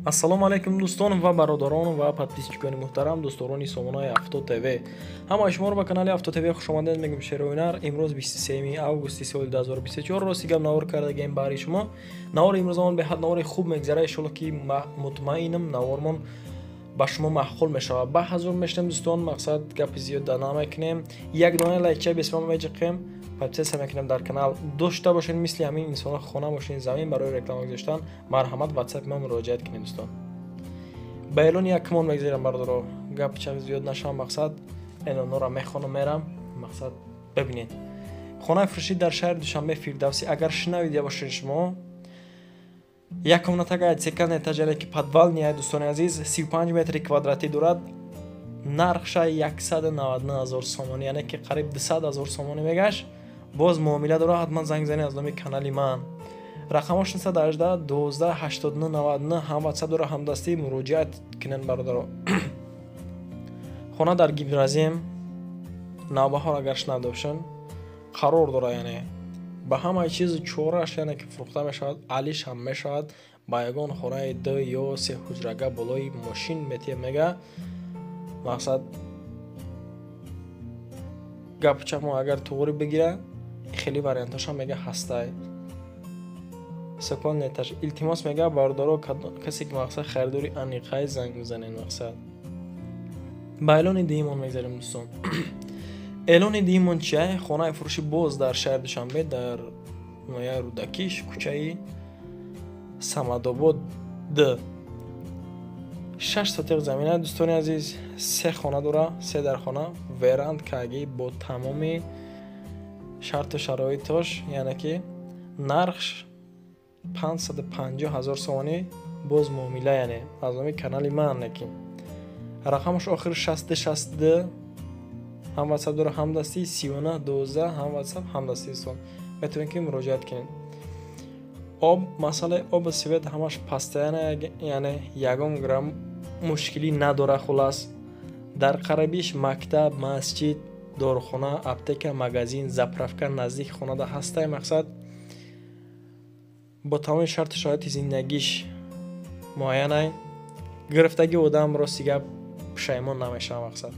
ассалому алайкум дӯстон ва бародарон ва подписчикони муҳтарам, дӯстдорони сомонаи Авто ТВ. Ҳамаи шуморо ба канали Авто ТВ хушомадед мегӯям. Шеруинар имрӯз 23 августи соли 2024 рости гап навор кардагем баҳри шумо. Навори имрӯзамон беҳад навори хуб мегзара, иншоалло ки мутмаинам навормон ба шумо маъқул мешавад. Ба ҳазур мешнем дӯстон, мақсад гапи зиёд намекунем. Як дона лайкча бисмилла меҷиқем. Подписация мекунем дар канал. Дошта бошед мисли ҳамин инсонҳо хона машини замин барои реклама гузоштан. Марҳамат, WhatsApp ма муроҷиат кунед дӯстон. Ба эълони якмон мегзарам бародаро. Гап чак зиёд нашав, мақсад эълонҳоро мехонам мерам. Мақсад бибинед. Хонаи фурӯшӣ дар шаҳри Душанбе Фирдавсӣ. Агар шунавида бошед шумо як комнатаga секонд этажаре ки подвалния дӯстони азиз 35 метри квадрати дорад. Нархша 199,000 сомон, яъне ки қариб 200,000 сомон мегашт. Боз муомила дора, ҳатман занг занед аз номи канали ман. Рақамош 918 12 89 99 ҳам WhatsApp дора, ҳам дастӣ муроҷиат кунед бародаро. Хона дар Гибразем навбаҳор агар шунавида бошен қарор дора, яъне ба ҳамаи чиз чораш, яъне ки фурӯхта мешавад, алиш ҳам мешавад. Ба ягон хонаи 2 ё 3 ҳуҷрага болои мошин метиҳ мега. Мақсад гапчамо агар туғри бигира хеле варианташа мега ҳастай. Секунд неташ илтимос мега бародаро касе ки мақсад харидори аниқай занг мизанен. Мақсад ба эълони диимон мегзарем дӯстон. эълони диимон чия? Хонаи фурӯшӣ боз дар шаҳри Душанбе дар ноҳияи Рудакиш, кӯчаи Самадобод 2. 6 сотиқ замина дӯстони азиз, 3 хона дора, 3 дархона, верандкаги бо тамоми шарту шароитош, яъне ки нархш 550,000 сомонӣ, боз муомила, яъне аз номи канали ман неки. Рақамаш охир 6062 ҳам WhatsApp дора, ҳам дастӣ 3912 ҳам WhatsApp ҳам дастӣ сон. метавонед ки муроҷиат кунед. об, масъалаи оби свет ҳамаш пастаяна, яъне ягон грамм мушкилӣ надора. Хулас дар қарибиш мактаб, масҷид, дорухона, аптека, магазин, заправка наздики хонада ҳастай. Мақсад бо тамоми шарту шароити зиндагиш муайянай гирифтаги одам рости гап пушаймон намешава. Мақсад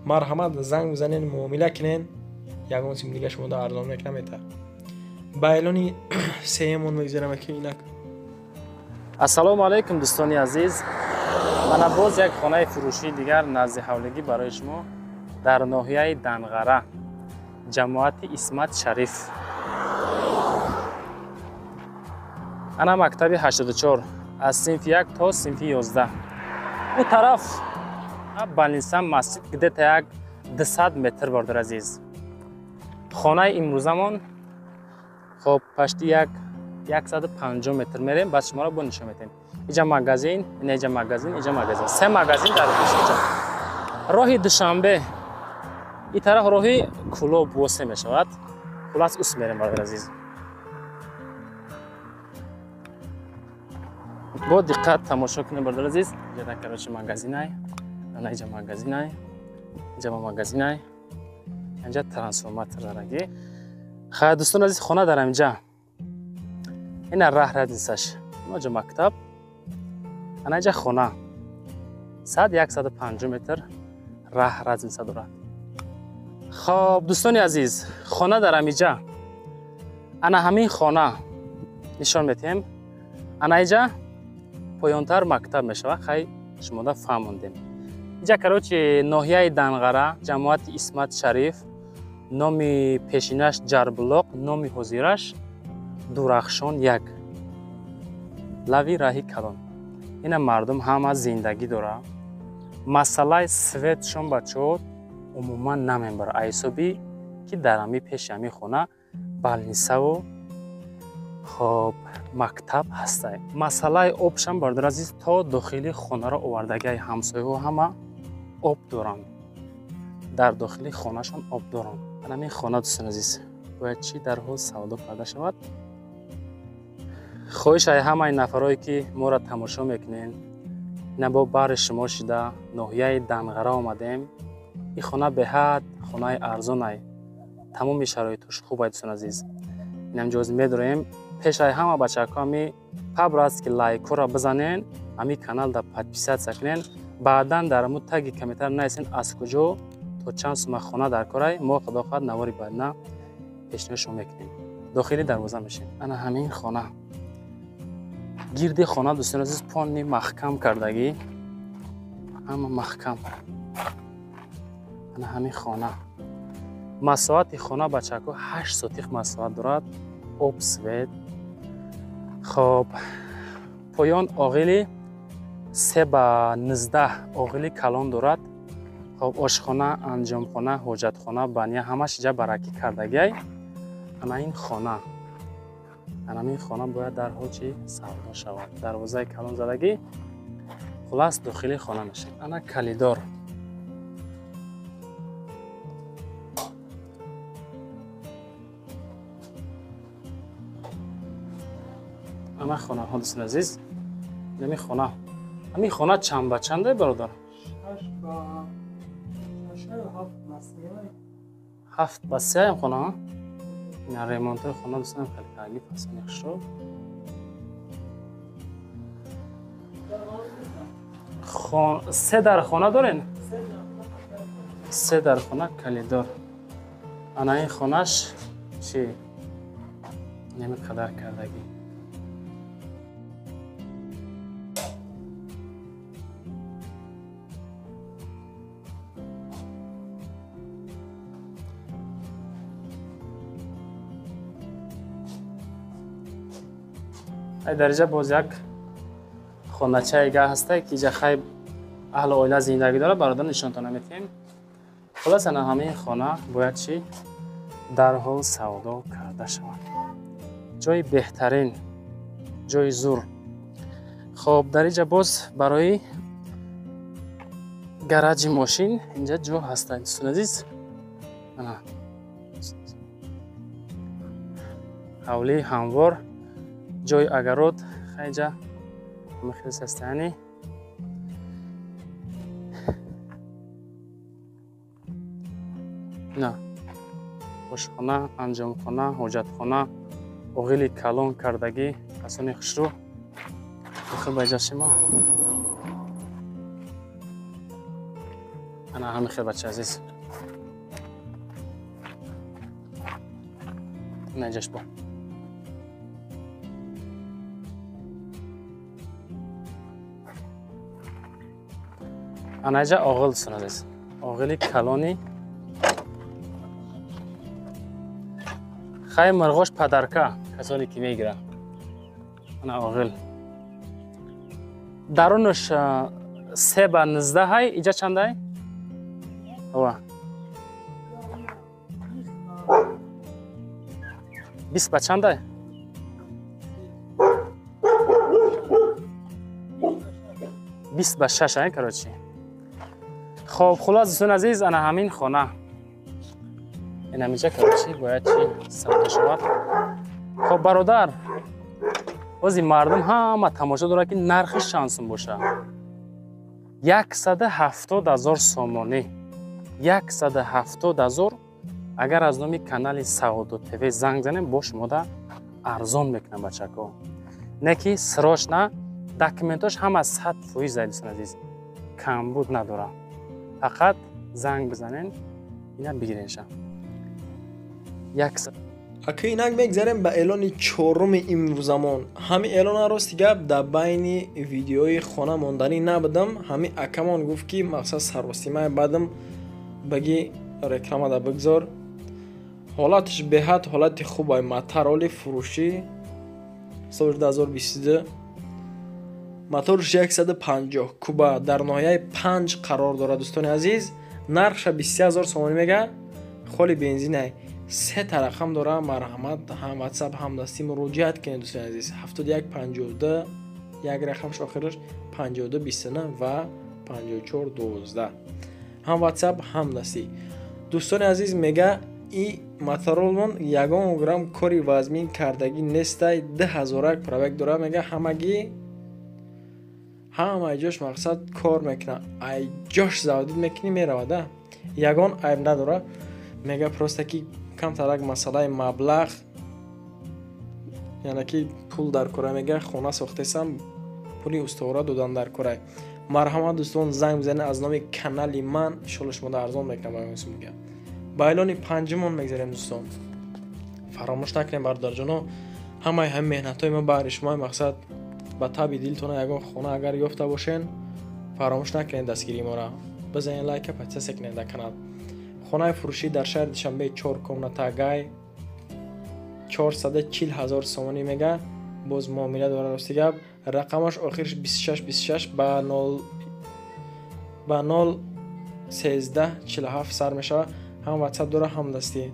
марҳамат, занг бизанен, муомила кунен, ягон сим дига шумо да арзон мекунам мета. ба эълони сеюмон мегзарам ки инак. Ассалому алайкум дӯстони азиз. Мана боз як хонаи фурӯшии дигар назди ҳавлигӣ барои шумо дар ноҳияи Данғара, ҷамоати Исмат Шариф. Ана мактаби 84 аз синфи 1 то синфи 11. У тараф балниса масҷид где-то як 200 метр бардар азиз. Хонаи имрӯзамон хоб пашти 150 метр мерем, баъд шуморо бо нишон метем. Иҷа магазин, иҷа магазин, иҷа магазин. 3 магазин дар пешиҷа. роҳи Душанбе ин тараф роҳи Кӯлоб восе мешавад. Хулас ус мерем бародар азиз. бо диққат тамошо кунед бародар азиз. Иҷа карочи магазинай, ана иҷа магазинай, иҷа магазинай, инҷа трансформатор дараги. Ха дӯстон азиз, хона дарам инҷа. Ина раҳ радисаш. Инҷа мактаб. Ана иҷа хона. 100-150 метр раҳ радиса дорад. Хоб дӯстони азиз, хона дарам инҷа. Ана ҳамин хона нишон метем. Ана иҷа поёнтар мактаб мешавад. Хай шумо да фаҳмондем. Иҷа карочи ноҳияи Данғара, ҷамоати Исмат Шариф, номи пешинаш Ҷарбулоқ, номи ҳозираш Дурахшон 1. лави раҳи калон. Ина мардум ҳама зиндагӣ дора. Масъалаи светшон бачаҳо умуман намебара. айсоби ки дар ҳами пеши ҳамин хона балнисаву хоб мактаб ҳастай. Масъалаи обшам бародар азиз, то дохили хонаро овардагаи ҳамсояҳо ҳама об доранд. дар дохили хонашон об доранд. ҳамин хона дӯстон азиз бояд чӣ дарҳол савдо карда шавад. хоҳиш ай ҳамаи нафарое ки моро тамошо мекунед, ина бо баҳри шумо шида ноҳияи Данғара омадем. ин хона беҳад хонаи арзонай, тамоми шароитош хуб ай дӯстон азиз. инам ҷоз медорем пешай ҳама бачаками қабл аст ки лайкора бизанен, ами канал да подписатсия кунен, баъдан дар мо таги комментар нависен аз куҷо то чанд сума хона дар корай, мо худохоҳад навори баъдна пешниҳоди шумо мекунем. дохили дарвоза мешем. ана ҳамин хона, гирди хона дӯстони азиз пони маҳкам кардагӣ, ҳама маҳкам. ана ҳамин хона, масоати хона бачако 8 сотиқ масоат дорад, об свет. хоб поён оғили 3 ба 19 оғили калон дорад. хоб ошхона, анҷомхона, ҳоҷатхона, баня ҳамаш ҷа баракӣ кардагиай. ана ин хона, ана ин хона бояд дарҳол чи савдо шавад. дарвозаи калон задагӣ, хулас дохили хона мешед. ана калидор, ана хонаҳо дӯстони азиз, ҳамин хона, ҳамин хона чанд ба чанде бародар? 7 ба 3 ҳам хона. ин ремонтои хона дӯстонам хеле кагиф ҳастан. яхшо 3 дар хона дорен? 3 дар хона калидор. ана ин хонаш чи неми қадар кардагӣ. ай дариҷа боз як хоначаига ҳастай ки ҷа хай аҳли оила зиндагӣ дорад, бародар нишонтона метиҳем. хулас ана ҳамаи хона бояд чи дарҳол савдо карда шавад. ҷои беҳтарин, ҷои зур. хоб дар инҷа боз барои гараҷи мошин инҷа ҷо ҳастай. дӯстон азиз, ана ҳавлии ҳамвор, ҷои агарот хайҷа мехлис ҳастани. на ошхона, анҷомхона, ҳоҷатхона, оғили калон кардагӣ, касони хушрӯ дохил ба иҷа шумо. ана ҳами хел бача азиз, ана иҷаш бо. ана иҷа оғил дӯстон азиз, оғили калони. хай марғош падарка, касоне ки мегиранд. ана оғил дарунаш 3 ба 19 ҳай. иҷа чандай? ова 20 ба чандай? 20 ба 6 ҳай карочи. хоб хулас дӯстон азиз, ана ҳамин хона, ин ҳаминҷа карочи бояд чи савдо шавад. хоб бародар, бози мардум ҳама тамошо дорад ки нархи чанд сум боша. 170,000 сомонӣ. 170,000. агар аз номи канали Савдо ТВ занг занем, бо шумода арзон мекунам бачако. не ки срочна, документош ҳама 100% дӯстон азиз, камбуд надорад. фақат занг бизанен, ина бигиренша. ака инак мегзарем ба эълони чоруми имрӯзамон. ҳами эълона рости гап дар байни видеои хона монданӣ набудам. ҳами акамон гуфт ки мақсад сарвосимаи бадам баги реклама да бигзор. ҳолаташ беҳад ҳолати хубай. матароли фурӯшӣ соли 2022, моторш 150 куба дар ноҳияи 5 қарор дорад дӯстони азиз. нархша 20000 сомонӣ мега. холи бензинай 3 та рақам дора. марҳамат, ҳам ватсап ҳам дастӣ муроҷиат кунед дӯстони азиз. 7152 як рақамш охираш 5229 ва 5412 ҳам ватсап ҳам дастӣ. дӯстони азиз мега и моторолмон ягон грамм кори вазмин кардагӣ нестай. 2000 пробег дора. мега ҳамагӣ ҳама ҷош мақсад кор мекуна. ай ҷош заводид мекунӣ меравада. ягон айб надора. мега просто ки камтарак масъалаи маблағ یعنی که پول در کره میگه خونه ساختم پولی استواره دادن در کره. مرحمت دوستان زنگ بزنید از نام کانال من انشالله شما در ارزان میکنم براتون میگم. با اعلان پنجمون میگذاریم دوستان. فراموش نکنید برادر جانو همه مهنتای ما برای شما مقصد با تابی دلتون یگان خونه اگر یافته باشین فراموش نکنید دستگیری ما را بزنید لایک پچه کنید در کانال. خانه فروشی در شهر دوشنبه 4 کمناتا گای 440,000 سومانی میگه. باز معامله داره راستی گپ. رقمش آخرش 26 با 01347 سر میشه. هم واتساپ داره هم دستی.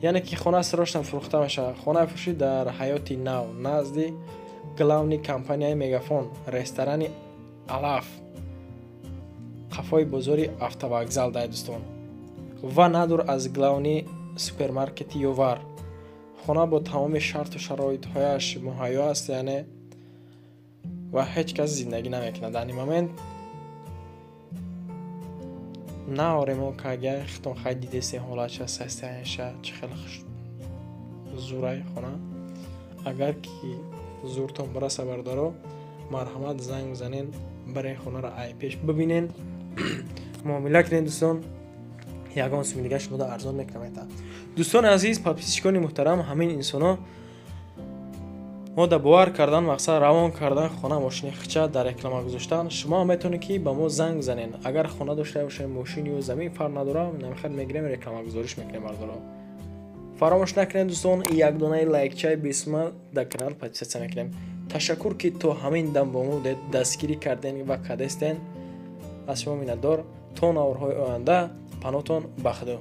یعنی که خانه سراشتن فروخته میشه. خانه فروشی در حیاتی نو نزدی گلاونی کمپانی میگافون رستوران الاف قفای بزرگ автовокзал دای دوستان و ندور از گلاونی سوپرمارکت یوور. خانه با تمام شرط و شرایط هایش مهیا است یعنی و هیچ کس زندگی نمیکنه در این مومنت. نه آرمون که اگه خیلی خیلی دیده سی حالت شد سستانشه چه خیلی زورای خانه اگر که زورتون برسه بردارو مرحمت زنگ زنین برای خانه را ای پیش ببینین معامله کنین دوستان. یگان سوم دیگه شما در ارزان میکنم. دوستان عزیز پاپیسچکانی محترم همین انسانا ما در باور کردن مقصد روان کردن خانه ماشین خچه در رکلام گذاشتن. شما میتونید که با ما زنگ زنین اگر خانه داشته باشین ماشین یا زمین فرق نداره نمیخواد میگیریم رکلام گذاریش میکنیم بردارو. فراموش نکنید دوستان یک دونه لایک چای بسم در کانال پچه میکنیم. تشکر که تو همین دم با ما دستگیری کردین و کدستین. از شما میندار تا نورهای آینده پناهتون بخدا.